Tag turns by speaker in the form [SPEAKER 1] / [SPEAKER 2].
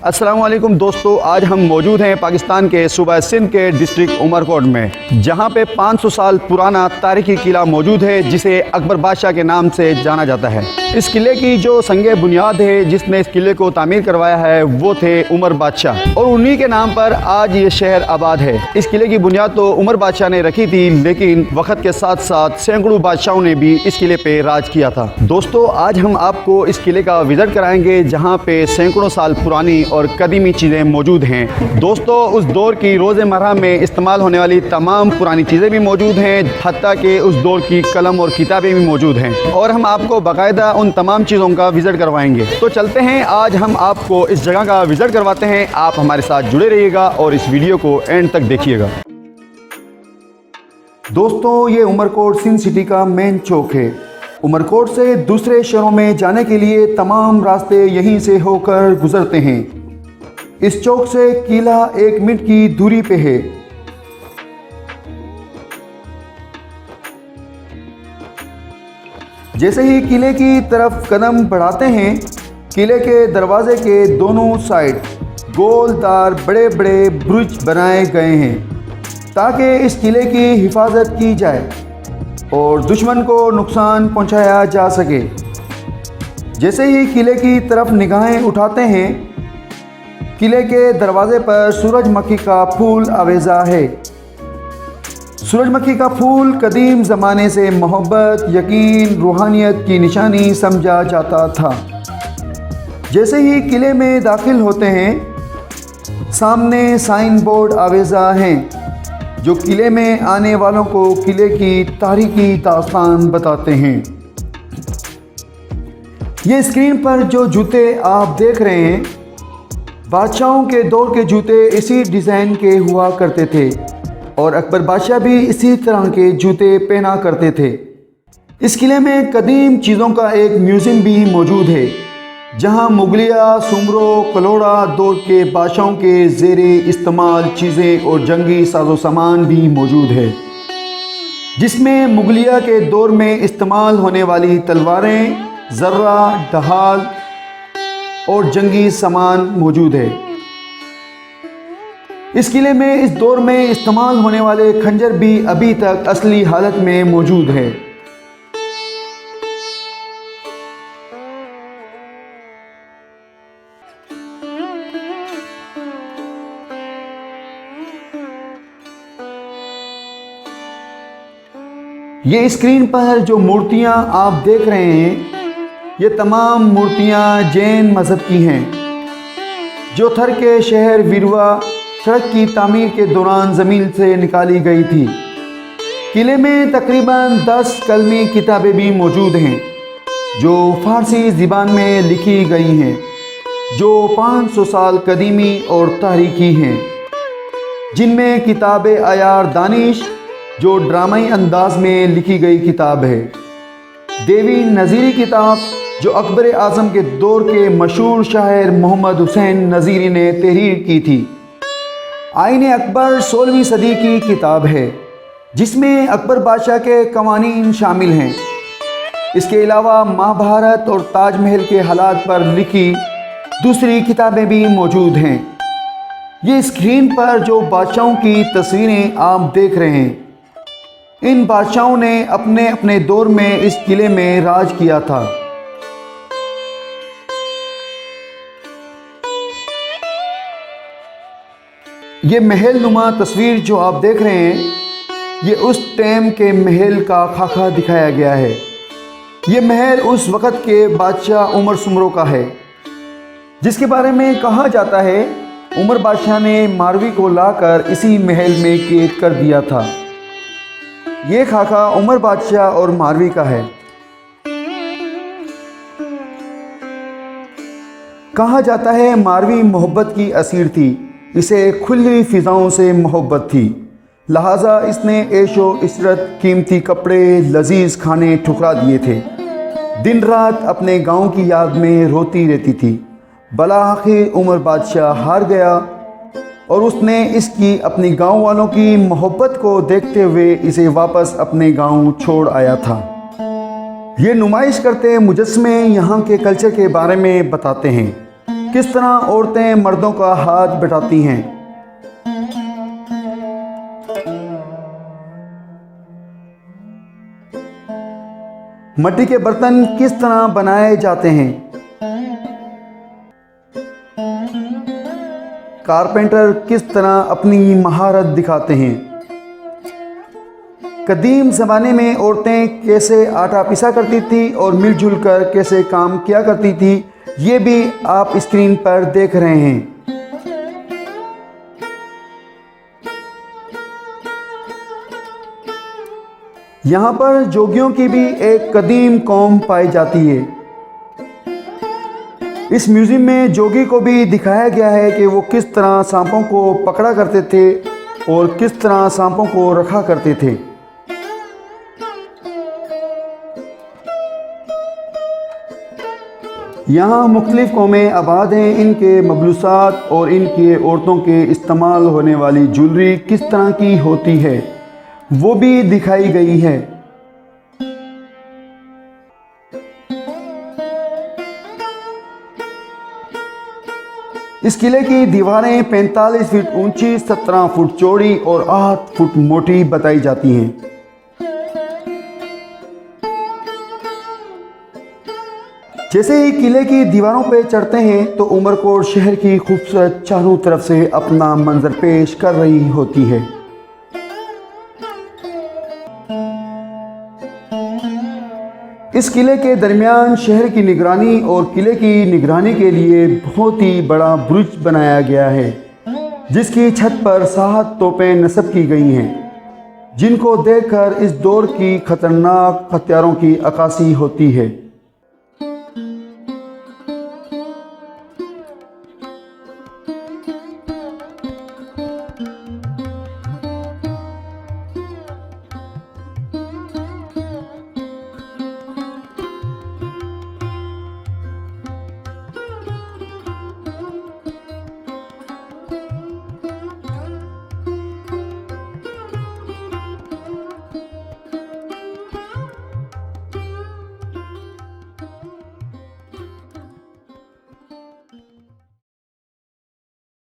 [SPEAKER 1] अस्सलाम वालेकुम दोस्तों, आज हम मौजूद हैं पाकिस्तान के सूबा सिंध के डिस्ट्रिक्ट उमरकोट में, जहां पे 500 साल पुराना तारीखी किला मौजूद है जिसे अकबर बादशाह के नाम से जाना जाता है। इस किले की जो संगे बुनियाद है, जिसने इस किले को तामीर करवाया है, वो थे उमर बादशाह और उन्हीं के नाम पर आज ये शहर आबाद है। इस किले की बुनियाद तो उमर बादशाह ने रखी थी, लेकिन वक्त के साथ साथ सैकड़ों बादशाहों ने भी इस किले पे राज किया था। दोस्तों, आज हम आपको इस किले का विजिट कराएंगे जहाँ पे सैकड़ों साल पुरानी और कदीमी चीज़ें मौजूद हैं। दोस्तों, उस दौर की रोज़मर्रा में इस्तेमाल होने वाली तमाम पुरानी चीज़ें भी मौजूद हैं, हत्ता कि उस दौर की कलम और किताबें भी मौजूद हैं और हम आपको बाकायदा उन तमाम चीज़ों का विजिट करवाएंगे। तो चलते हैं, आज हम आपको इस जगह का विजिट करवाते हैं। आप हमारे साथ जुड़े रहिएगा और इस वीडियो को एंड तक देखिएगा। दोस्तों, ये उमरकोट सिंध सिटी का मेन चौक है। उमरकोट से दूसरे शहरों में जाने के लिए तमाम रास्ते यहीं से होकर गुजरते हैं। इस चौक से किला 1 मिनट की दूरी पे है। जैसे ही किले की तरफ कदम बढ़ाते हैं, किले के दरवाजे के दोनों साइड गोलदार बड़े बड़े ब्रुज बनाए गए हैं ताकि इस किले की हिफाजत की जाए और दुश्मन को नुकसान पहुंचाया जा सके। जैसे ही किले की तरफ निगाहें उठाते हैं, किले के दरवाजे पर सूरजमुखी का फूल आवेजा है। सूरजमुखी का फूल कदीम ज़माने से मोहब्बत, यकीन, रूहानियत की निशानी समझा जाता था। जैसे ही किले में दाखिल होते हैं, सामने साइन बोर्ड आवेजा हैं जो किले में आने वालों को किले की तारीखी दास्तान बताते हैं। ये स्क्रीन पर जो जूते आप देख रहे हैं, बादशाहों के दौर के जूते इसी डिज़ाइन के हुआ करते थे और अकबर बादशाह भी इसी तरह के जूते पहना करते थे। इस किले में कदीम चीज़ों का एक म्यूज़ियम भी मौजूद है जहां मुगलिया, सुमरो, कलोड़ा दौर के बादशाहों के ज़ेरे इस्तेमाल चीज़ें और जंगी साजो सामान भी मौजूद है, जिसमें मुगलिया के दौर में इस्तेमाल होने वाली तलवारें, ज़र्रा, ढाल और जंगी सामान मौजूद है। इस किले में इस दौर में इस्तेमाल होने वाले खंजर भी अभी तक असली हालत में मौजूद है। ये स्क्रीन पर जो मूर्तियां आप देख रहे हैं, ये तमाम मूर्तियां जैन मज़हब की हैं जो थर के शहर वीरवा सड़क की तामीर के दौरान ज़मीन से निकाली गई थी। किले में तकरीबन 10 कलमी किताबें भी मौजूद हैं जो फ़ारसी ज़बान में लिखी गई हैं, जो 500 साल कदीमी और तारीखी हैं, जिनमें किताब आयार दानिश जो ड्रामाई अंदाज में लिखी गई किताब है, देवी नज़ीरी किताब जो अकबर आज़म के दौर के मशहूर शायर मोहम्मद हुसैन नज़ीरी ने तहरीर की थी, आईन अकबर 16वीं सदी की किताब है जिसमें अकबर बादशाह के कवानीन शामिल हैं। इसके अलावा महाभारत और ताजमहल के हालात पर लिखी दूसरी किताबें भी मौजूद हैं। ये स्क्रीन पर जो बादशाहों की तस्वीरें आप देख रहे हैं, इन बादशाहों ने अपने अपने दौर में इस किले में राज किया था। ये महल नुमा तस्वीर जो आप देख रहे हैं, ये उस टाइम के महल का खाका दिखाया गया है। ये महल उस वक़्त के बादशाह उमर सुमरो का है, जिसके बारे में कहा जाता है उमर बादशाह ने मारवी को लाकर इसी महल में कैद कर दिया था। ये खाका उमर बादशाह और मारवी का है। कहा जाता है मारवी मोहब्बत की असीर थी, इसे खुली फ़िज़ाओं से मोहब्बत थी, लिहाजा इसने ऐशो इशरत, कीमती कपड़े, लजीज खाने ठुकरा दिए थे। दिन रात अपने गांव की याद में रोती रहती थी। बलाखिर उमर बादशाह हार गया और उसने इसकी अपनी गांव वालों की मोहब्बत को देखते हुए इसे वापस अपने गांव छोड़ आया था। ये नुमाइश करते मुजस्समे यहाँ के कल्चर के बारे में बताते हैं। किस तरह औरतें मर्दों का हाथ बटाती हैं। मिट्टी के बर्तन किस तरह बनाए जाते हैं। कारपेंटर किस तरह अपनी महारत दिखाते हैं। कदीम ज़माने में औरतें कैसे आटा पिसा करती थी और मिलजुल कर कैसे काम किया करती थी, ये भी आप स्क्रीन पर देख रहे हैं। यहाँ पर जोगियों की भी एक कदीम कौम पाई जाती है। इस म्यूज़ियम में जोगी को भी दिखाया गया है कि वो किस तरह सांपों को पकड़ा करते थे और किस तरह सांपों को रखा करते थे। यहाँ मुख्तलिफ़ कौमें आबाद हैं। इनके मबलूसात और इनके औरतों के इस्तेमाल होने वाली ज्वेलरी किस तरह की होती है वो भी दिखाई गई है। इस किले की दीवारें 45 फीट ऊंची, 17 फुट चौड़ी और 8 फुट मोटी बताई जाती हैं। जैसे ही किले की दीवारों पर चढ़ते हैं तो उमरकोट शहर की खूबसूरत चारों तरफ से अपना मंजर पेश कर रही होती है। इस किले के दरमियान शहर की निगरानी और किले की निगरानी के लिए बहुत ही बड़ा बुर्ज बनाया गया है, जिसकी छत पर 7 तोपें नस्ब की गई हैं, जिनको देखकर इस दौर की खतरनाक हथियारों की अक्कासी होती है।